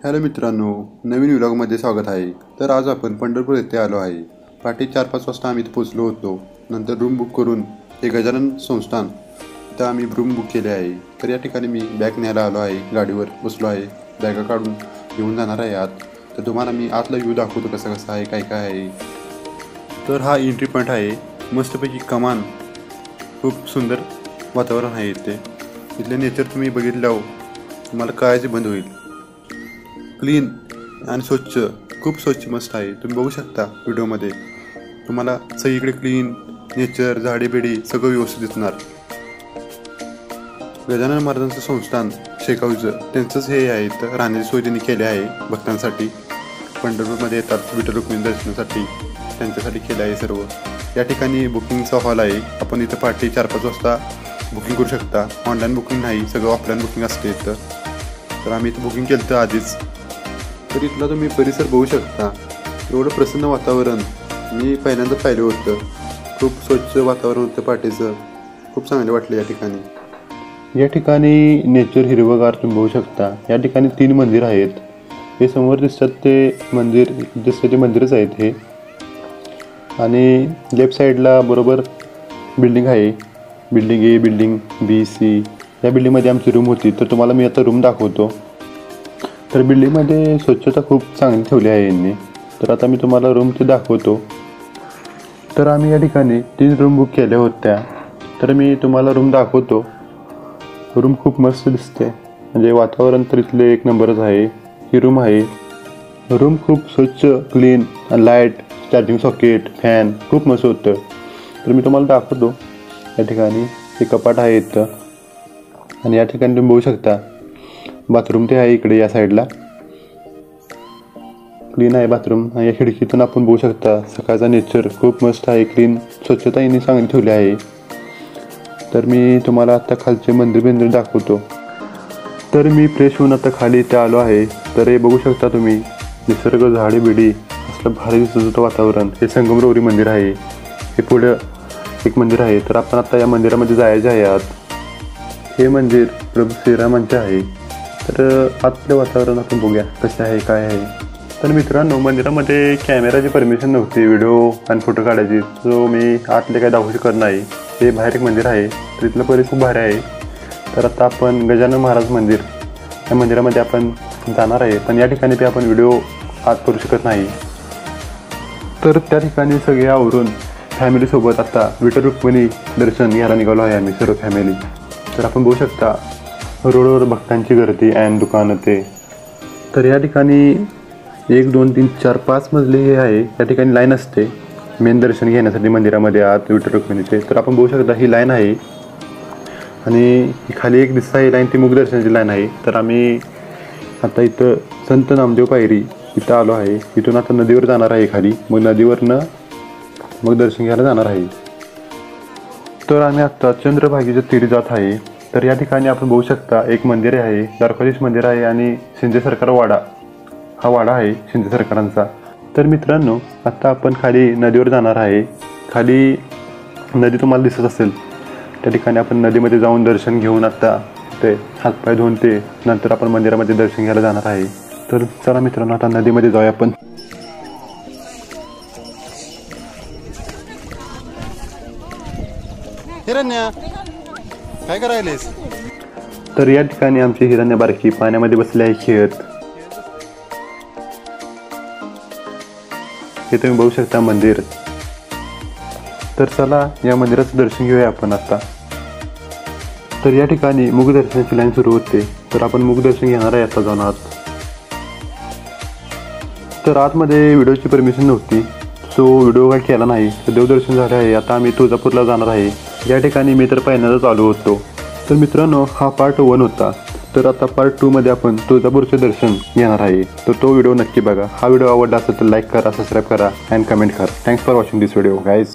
Hello मित्रांनो, नवीन व्लॉगमध्ये स्वागत आहे. तर आज आपण पंढरपूर येथे आलो आहे. पहाटे 4-5 वाजता आम्ही इथे पोचलो होतो. नंतर रूम बुक करून हे गजानन संस्थान इथं आम्ही रूम बुक केले आहे. तर या ठिकाणी मी बॅग न्यायला आलो आहे. गाडीवर बसलो आहे. बॅगा काढून घेऊन जाणार आहे आत. तर तुम्हाला मी आतला व्ह्यू दाखवतो कसं कसं आहे, काय काय आहे. तर हा एंट्री पॉईंट आहे. मस्तपैकी कमान, खूप सुंदर वातावरण आहे इथे. इथले नेचर तुम्ही बघितल्यावर तुम्हाला कळायचे बंद होईल. क्लीन आणि स्वच्छ, खूप स्वच्छ मस्त आहे. तुम्ही बघू शकता व्हिडिओमध्ये. तुम्हाला सगळीकडे क्लीन नेचर, झाडे बिडे सगळं व्यवस्थित दिसणार. गजानन महाराजांचं संस्थान शेगावचं त्यांचंच हे आहे. तर राहण्याची सोय त्यांनी केली आहे भक्तांसाठी. पंढरपूरमध्ये येतात विठ्ठल रुक्मिणी दर्शनासाठी, त्यांच्यासाठी केलं आहे सर्व. या ठिकाणी बुकिंगचा हॉल आहे. आपण इथं पहाटे 4-5 वाजता बुकिंग करू शकता. ऑनलाईन बुकिंग नाही, सगळं ऑफलाईन बुकिंग असते इथं. तर आम्ही इथं बुकिंग केलं होतं आधीच. तर इथला तुम्ही परिसर बघू शकता. एवढं प्रसन्न वातावरण मी पहिल्यांदा पाहिलं होतं. खूप स्वच्छ वातावरण होतं पहाटेचं. खूप चांगले वाटले या ठिकाणी. या ठिकाणी नेचर हिरवगार तुम्ही बघू शकता. या ठिकाणी 3 मंदिर आहेत. हे समोर दिसतात ते मंदिर, दिसतं ते मंदिरच आहेत हे. आणि लेफ्ट साईडला बरोबर बिल्डिंग आहे. Building A, building B, C. या बिल्डिंगमध्ये आमची रूम होती. तर तुम्हाला मी आता रूम दाखवतो. तर बिल्डिंगमध्ये स्वच्छता खूप चांगली ठेवली आहे यांनी. तर आता मी तुम्हाला रूम ते दाखवतो. तर आम्ही या ठिकाणी 3 रूम बुक केल्या होत्या. तर मी तुम्हाला रूम दाखवतो. रूम खूप मस्त दिसते. म्हणजे वातावरण तर इथले एक नंबरच आहे. ही रूम आहे. रूम खूप स्वच्छ, clean, light, charging socket, fan खूप मस्त होतं. तर मी तुम्हाला दाखवतो. या ठिकाणी हे कपाट आहे इथं. आणि या ठिकाणी तुम्ही बघू शकता बाथरूम ते आहे इकडे या साईडला. क्लीन आहे बाथरूम. या खिडकीतून आपण बघू शकता सकाळचा नेचर खूप मस्त आहे. क्लीन, स्वच्छता यांनी चांगली ठेवली आहे. तर मी तुम्हाला आता खालचे मंदिर दाखवतो. तर मी फ्रेश होऊन आता खाली इथे आलो आहे. तर हे बघू शकता तुम्ही निसर्ग, झाडे बिडी असलं भारी दिसत होतं वातावरण. हे संगमरवरी मंदिर आहे. हे पुढं एक मंदिर आहे. तर आपण आता या मंदिरामध्ये जायचे आहे आत. हे मंदिर प्रभू श्रीरामांचे आहे. तर आतलं वातावरण आपण बघूया कसं आहे, काय आहे. तर मित्रांनो, मंदिरामध्ये कॅमेराची परमिशन नव्हती व्हिडिओ आणि फोटो काढायची. सो मी आतले काय दाखवू शकत नाही. हे बाहेर एक मंदिर आहे. तर इथलं परिसर खूप भारी आहे. तर आता आपण गजानन महाराज मंदिर या मंदिरामध्ये आपण जाणार आहे. पण या ठिकाणी आपण व्हिडिओ आत करू शकत नाही. तर त्या ठिकाणी सगळे आवरून फॅमिलीसोबत आता विठ्ठल रुक्मिणी दर्शन घ्यायला निघालो आहे आम्ही सर्व फॅमिली. तर आपण बघू शकता रोडवर भक्तांची गर्दी आणि दुकानं ते. तर या ठिकाणी 1, 2, 3, 4, 5 मजले हे आहे. या ठिकाणी लाईन असते मेन दर्शन घेण्यासाठी मंदिरामध्ये आत विठ्ठल रुक्मिणीचे. तर आपण बघू शकता ही लाईन आहे. आणि खाली एक दिसता ही लाईन ती मुखदर्शनाची लाईन आहे. तर आम्ही आता इथं संत नामदेव पायरी इथं आलो आहे. इथून आता नदीवर जाणार आहे खाली. मग नदीवरनं मग दर्शन घ्यायला जाणार आहे. तर आम्ही आता चंद्रभागेच्या तीरी जात आहे. तर या ठिकाणी आपण बघू शकता एक मंदिर आहे, द्वारकाधीश मंदिर आहे आणि शिंदे सरकार वाडा, हा वाडा आहे शिंदे सरकारांचा. तर मित्रांनो, आता आपण खाली नदीवर जाणार आहे. खाली नदी तुम्हाला दिसत असेल. त्या ठिकाणी आपण नदीमध्ये जाऊन दर्शन घेऊन आता ते हातपाय धुवून ते नंतर आपण मंदिरामध्ये दर्शन घ्यायला जाणार आहे. तर चला मित्रांनो, आता नदीमध्ये जाऊया आपण. हिरण्या, काय करायलेस? तर या ठिकाणी आमची हिरण्या बारकी पाण्यामध्ये बसली आहे खेळत. हे तुम्ही बघू शकता मंदिर. तर चला या मंदिराचं दर्शन घेऊया आपण आता. तर या ठिकाणी मुखदर्शनाची लाईन सुरू होते. तर आपण मुखदर्शन घेणार आहे आता जाऊन आत. तर आतमध्ये व्हिडिओची परमिशन नव्हती, सो व्हिडिओ काय केला नाही. तर देवदर्शन झाले आहे. आता आम्ही तुळजापूरला जाणार आहे. या ठिकाणी मी तर पहिल्यांदाच आलो होतो. तर मित्रांनो, हा पार्ट 1 होता. तर आता पार्ट 2 मध्ये आपण तुळजापूरचे दर्शन घेणार आहे. तर तो व्हिडिओ नक्की बघा. हा व्हिडिओ आवडला असेल तर लाईक करा, सबस्क्राईब करा आणि कमेंट करा. Thanks for watching this video guys.